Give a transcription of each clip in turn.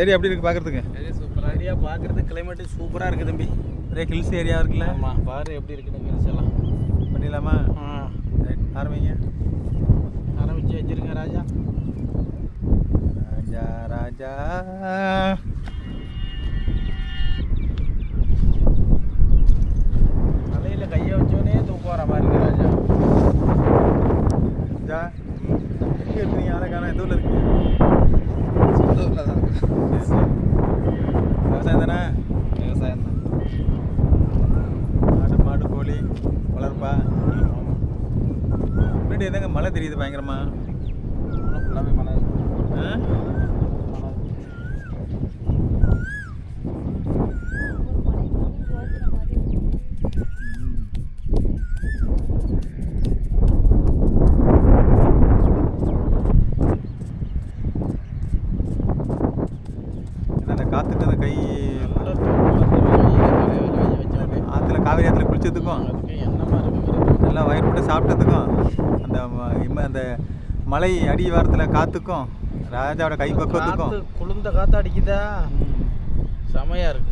Area எப்படி இருக்குது பார்க்குறதுக்கு? ஏரியா சூப்பராக ஏரியா பார்க்குறதுக்கு கிளைமேட்டு சூப்பராக இருக்குது தம்பி. நிறைய ஹில்ஸ் ஏரியா இருக்குல்ல? ஆமாம், பாரு எப்படி இருக்குன்னு ஹில்ஸ் எல்லாம். பண்ணிடலாமா? ஆரம்பிங்க. ஆரம்பிச்சு வச்சிருங்க ராஜா. ராஜா ராஜா மலையில் கையை வச்சோடனே தூக்கம் வர மாதிரி இருக்கு ராஜா. ராஜா எங்கே இருக்கீங்க? ஆளை காணோம். எந்த ஊரில் இருக்கீங்க? சொந்த ஊரில் தான் இருக்கு. விவசாயம் தானே? விவசாயம் தான். ஆடு மாடு கோழி வளர்ப்பா? முன்னாடி எதாங்க மழை தெரியுது பயங்கரமா? ஃபுல்லாகவே மழை. அந்த காற்றுக்கு அந்த கை ஆற்றுல காவேரி ஆற்றுல குளிச்சதுக்கும் நல்லா வயிறு போட்டு சாப்பிட்டதுக்கும் அந்த மலை அடி வாரத்தில் காற்றுக்கும் ராஜாவோட கை பக்குவத்துக்கும் குளிர்ந்த காற்று அடிக்குதா, செமையாக இருக்கு.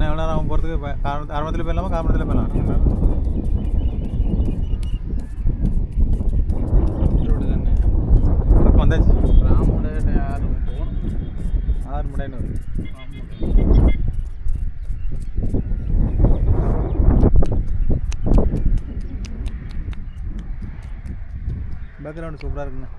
எவ்வளோ நேரம் போகிறதுக்கு? ஆரம்பத்தில் போயிடலாமா காரணத்தில் போயிடலாம்? பக்கம் வந்தாச்சு. ராமுடைய 6 போகணும். 6 மணின்னு வருது. பேக்ரவுண்டு சூப்பராக இருக்குண்ணே.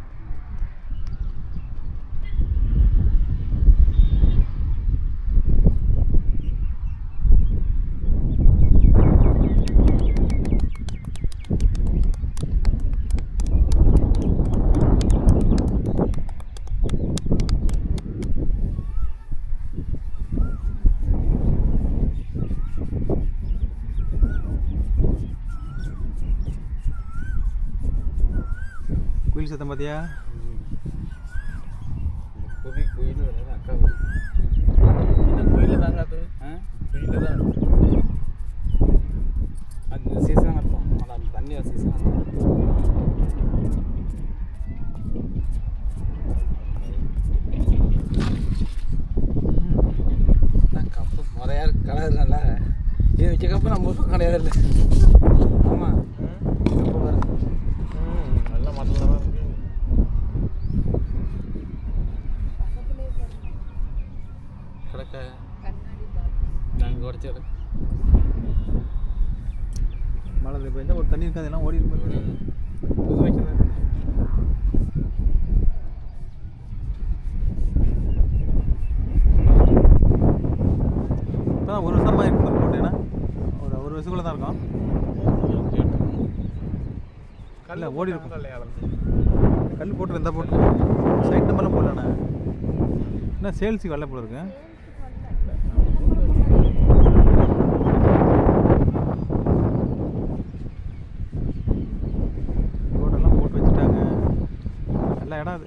குயில் சத்தம் பார்த்தியா? குயில் அக்கா குயில் தாங்க அது. குயில் தான் அது சீசன் அர்த்தம். அந்த தண்ணி சீசன் அர்த்தம். கப்பு முறையாக கலர் நல்லா இது வச்ச கப்பு நம்ம ஊருக்கு கிடையாது இல்லை. ஆமாம், கப்பு வர நல்லா மட்டலாம் இருக்கு. கிடக்க நாங்கள் உடச்சி மழை இப்போ எந்த ஒரு தண்ணி இருக்காது, எல்லாம் ஓடி இருப்பாரு. புது வைக்கிறது. இப்போ தான் 1 வருஷமாக இருக்கும் போட்டேன்னா ஒரு வருஷக்குள்ளே தான் இருக்கும். கல்ல ஓடி இருக்கும். கல் போட்டு இருந்தால் போட்டு சைட் நம்பர்லாம் போடலண்ணா. என்ன சேல்ஸுக்கு வரல போல இருக்கு. ரோடெல்லாம் போட்டு வச்சுட்டாங்க. நல்ல இடம் அது.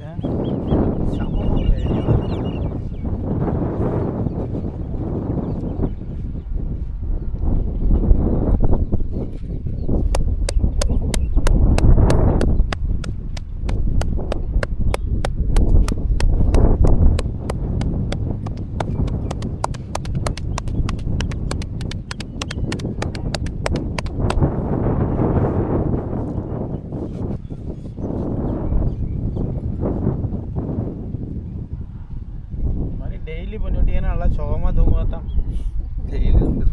டெய்லி பண்ணிவிட்டீங்கன்னா நல்லா சுகமாக தூங்குவாதான். டெய்லி வந்து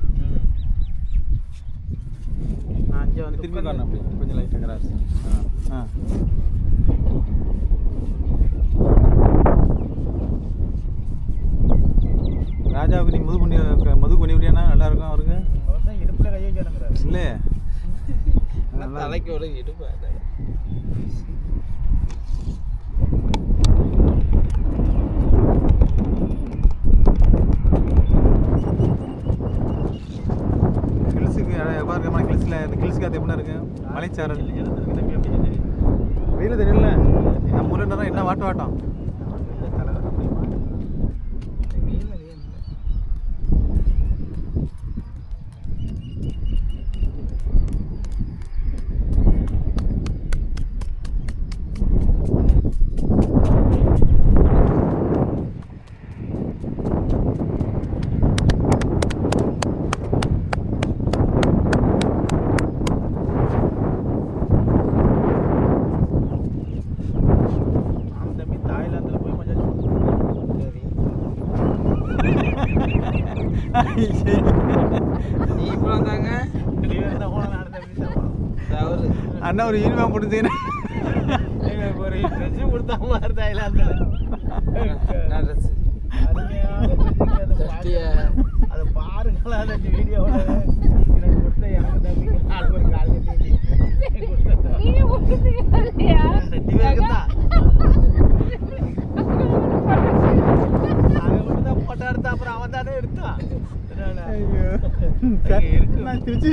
நான் 5 வந்து திரும்பி காரணம் அப்படி கொஞ்சம் லைட்டாக கிராஸ். ராஜாவுக்கு நீ மது பண்ணி விட்டியானா நல்லாயிருக்கும் அவருக்கு. இடுப்பில் கையை வச்சுக்கிறாரு இல்லை தலைக்கு ஒரு இடுப்பு. மூச்சு காற்று எப்படின்னா இருக்கு? மலைச்சாரல் வெயில் தெரியல. நம்ம ஊரில் இருந்தால் என்ன வாட்டம் வாட்டம். அண்ணா ஒரு யூனிஃபார்ம் போட்டுச்சுன்னா ஒரு ட்ரெஸ்ஸு கொடுத்தா மாதிரி தாய்லாந்தில் அதை பாருங்களா அந்த வீடியோவில் எனக்கு கொடுத்த எனக்கு தம்பி ஆள் ஒரு கால் கட்டி ரெண்டு பேருக்கு தான் அவன் மட்டும் தான் போட்டோ எடுத்தான் அப்புறம் அவன் தானே எடுத்தான் இருக்கு. நான் திருச்சி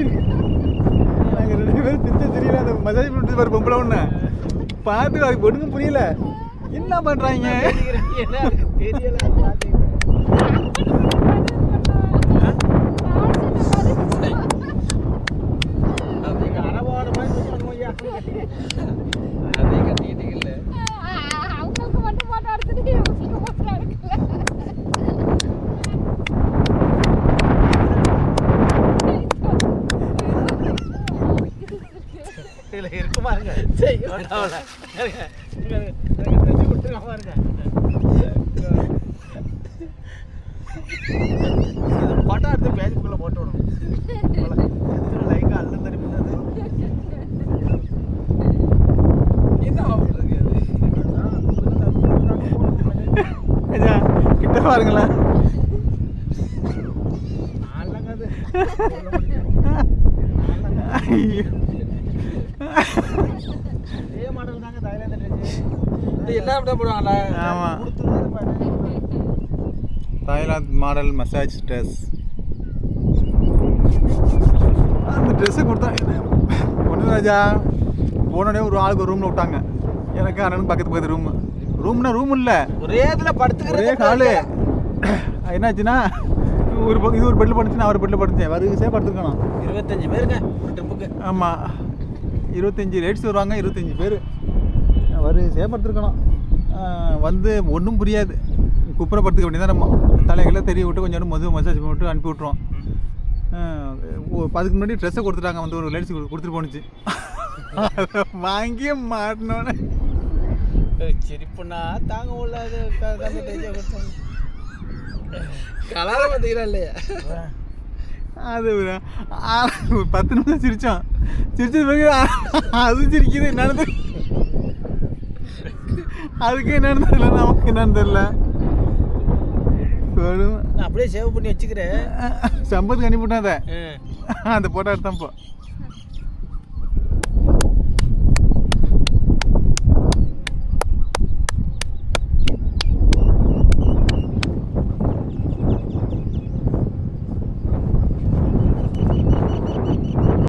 நாங்கள் 2 பேரும் திருச்சி தெரியல. அந்த மசாஜ் பண்ணிட்டு பாரு பொம்பளை ஒன்று பார்த்து அதுக்கு ஒன்றுக்கும் புரியல என்ன பண்ணுறாங்க. தெரியல அரவான மாதிரி அதே கட்டிக்கிட்டீங்கல்ல அவங்களுக்கு மட்டும் போட்டோ எடுத்துட்டு போட்டோ எடுக்கல. இருக்கு பாருங்க பாருங்க போட்டோ எடுத்து பேஜுக்குள்ள போட்டு விடணும். லைக்கா அல்ல தண்ணி பண்ணது என்ன கிட்ட பாருங்களேன். இதே மாடல் தாங்க தாய்லாந்து ட்ரெஸ் எல்லாம் அப்படியே போடுவாங்களா? ஆமாம், தாய்லாந்து மாடல் மசாஜ் ட்ரெஸ். அந்த ட்ரெஸ்ஸை கொடுத்தா ஒன்று ராஜா போனோடனே ஒரு ஆளுக்கு ஒரு ரூமில் விட்டாங்க. எனக்கு அண்ணனுக்கு பக்கத்து ரூம்னா ரூம் இல்லை, ஒரே இதில் படுத்துக்கிற ஒரே காலு. என்னாச்சுன்னா இது ஒரு பெட்டில் படுத்துச்சு, நான் ஒரு பெட்டில் படுத்தேன். வரிசையாக படுத்துருக்கணும். 25 பேருங்க ட்ரிப்புக்கு. ஆமாம், 25 லேட்ஸ் வருவாங்க, 25 பேர் வரிசையாக படுத்துருக்கணும். வந்து ஒன்றும் புரியாது. குப்புற படுத்துக்க வேண்டியதான். நம்ம தலைகளை தெரிய விட்டு கொஞ்சம் மசாஜ் பண்ணிவிட்டு அனுப்பி விட்ருவோம். அதுக்கு முன்னாடி ட்ரெஸ்ஸை கொடுத்துட்டாங்க. வந்து ஒரு லேடிஸ் கொடுத்துட்டு போணுச்சு. அதை வாங்கி மாட்டினோன்னே சிரிப்புண்ணா தாங்க உள்ளது கலரை பார்த்தீங்களா இல்லையா? அது ஒரு 10 நிமிஷம் சிரித்தோம். சிரிச்சது பிறகு அது சிரிக்குது. என்னன்னு அதுக்கு என்னன்னு தெரியல, நமக்கு என்னன்னு தெரியல. நான் அப்படியே சேவ் பண்ணி வச்சுக்கிறேன். சம்பத்துக்கு அனுப்பிவிட்டேன். அதை அந்த போட்டோ எடுத்தேன். இப்போ